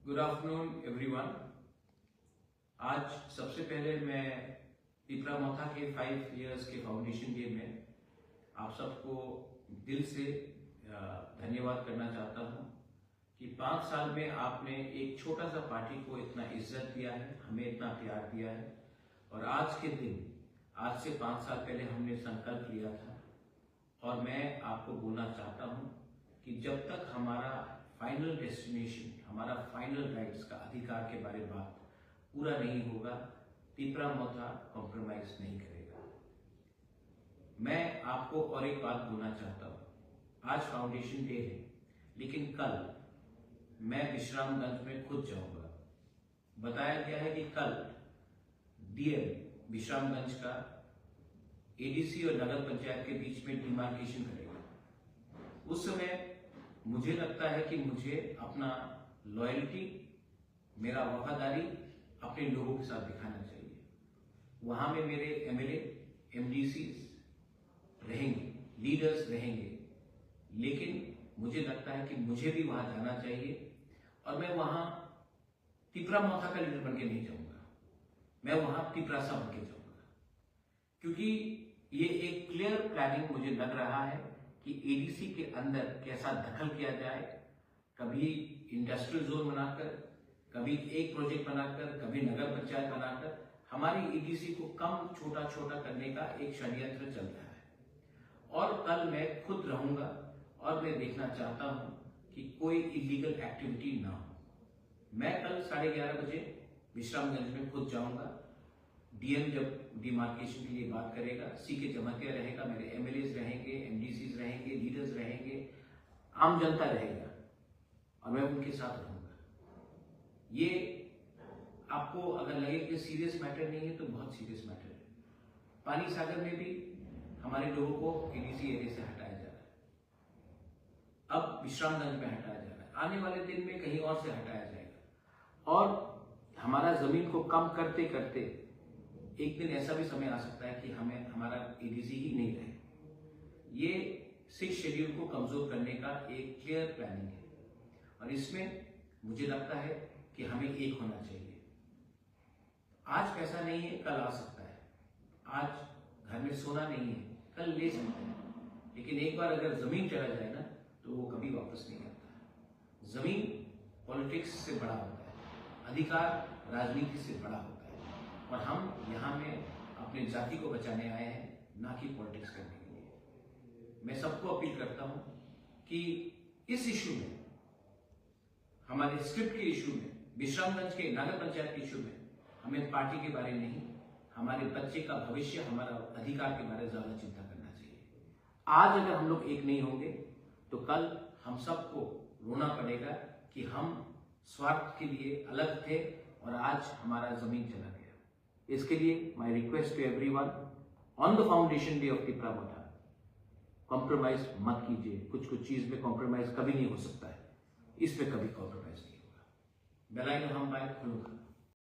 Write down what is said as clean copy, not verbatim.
Good afternoon everyone. आज सबसे पहले मैं पिपरा मोथा के 5 इयर्स के फाउंडेशन डे में आप सबको दिल से धन्यवाद करना चाहता हूं कि 5 साल में आपने एक छोटा सा पार्टी को इतना इज्जत दिया है, हमें इतना प्यार दिया है। और आज के दिन, आज से 5 साल पहले हमने संकल्प लिया था और मैं आपको बोलना चाहता हूं कि जब तक हमारा फाइनल डेस्टिनेशन, हमारा फाइनल राइट्स का अधिकार के बारे में बात पूरा नहीं होगा, पिपरा मोथा कॉम्प्रोमाइज नहीं करेगा। मैं आपको और एक बात बोलना चाहता हूं। आज फाउंडेशन डे है, लेकिन कल मैं विश्रामगंज में खुद जाऊंगा। बताया गया है कि कल डीएम विश्रामगंज का एडीसी और नगर पंचायत के बीच में डिमार्केशन करेगा। उस समय मुझे लगता है कि मुझे अपना लॉयल्टी, मेरा वफादारी अपने लोगों के साथ दिखाना चाहिए। वहां में मेरे एमएलए, एमडीसीज रहेंगे, लीडर्स रहेंगे, लेकिन मुझे लगता है कि मुझे भी वहां जाना चाहिए और मैं वहां पिपरा मोथा का लीडर बन के नहीं जाऊंगा, मैं वहां पिपरा सा बन के जाऊंगा। क्योंकि ये एक क्लियर प्लानिंग मुझे लग रहा है कि एडीसी के अंदर कैसा दखल किया जाए, कभी इंडस्ट्रियल जोन बनाकर, कभी एक प्रोजेक्ट बनाकर, कभी नगर पंचायत बनाकर हमारी एडीसी को कम छोटा छोटा करने का एक षड्यंत्र चल रहा है। और कल मैं खुद रहूंगा और मैं देखना चाहता हूं कि कोई इलीगल एक्टिविटी ना हो। मैं कल 11:30 बजे विश्रामगंज में खुद जाऊंगा। डीएम जब डिमार्केशन के लिए बात करेगा, सीके जमातिया रहेगा, मेरे एमएलएस रहेंगे, एमडीसीज रहेंगे, लीडर्स रहेंगे, आम जनता रहेगा और मैं उनके साथ रहूंगा। ये आपको अगर लगे कि सीरियस मैटर नहीं है तो बहुत सीरियस मैटर है। पानी सागर में भी हमारे लोगों को एडीसी एरिया से हटाया जा रहा है, अब विश्रामगंज में हटाया जा रहा है, आने वाले दिन में कहीं और से हटाया जाएगा। और हमारा जमीन को कम करते करते एक दिन ऐसा भी समय आ सकता है कि हमें हमारा एडीसी ही नहीं रहे। ये 6 शेड्यूल को कमजोर करने का एक क्लियर प्लानिंग है और इसमें मुझे लगता है कि हमें एक होना चाहिए। आज पैसा नहीं है, कल आ सकता है। आज घर में सोना नहीं है, कल ले सकते हैं, लेकिन एक बार अगर जमीन चला जाए ना तो वो कभी वापस नहीं आता। जमीन पॉलिटिक्स से बड़ा होता है, अधिकार राजनीति से बड़ा होता है और हम यहाँ में अपने जाति को बचाने आए हैं, ना कि पॉलिटिक्स करने के लिए। मैं सबको अपील करता हूँ कि इस इशू में, हमारे स्क्रिप्ट के इशू में, विश्रामगंज के नगर पंचायत के इशू में हमें पार्टी के बारे में नहीं, हमारे बच्चे का भविष्य, हमारा अधिकार के बारे में ज्यादा चिंता करना चाहिए। आज अगर हम लोग एक नहीं होंगे तो कल हम सबको रोना पड़ेगा कि हम स्वार्थ के लिए अलग थे और आज हमारा जमीन चला गया। इसके लिए my request to everyone on the foundation day of Pipra Motha, compromise मत कीजिए। कुछ चीज में कॉम्प्रोमाइज कभी नहीं हो सकता है, इसमें कभी कॉम्प्रोमाइज नहीं होगा। बेलाइन हम बाय खुलूंगा।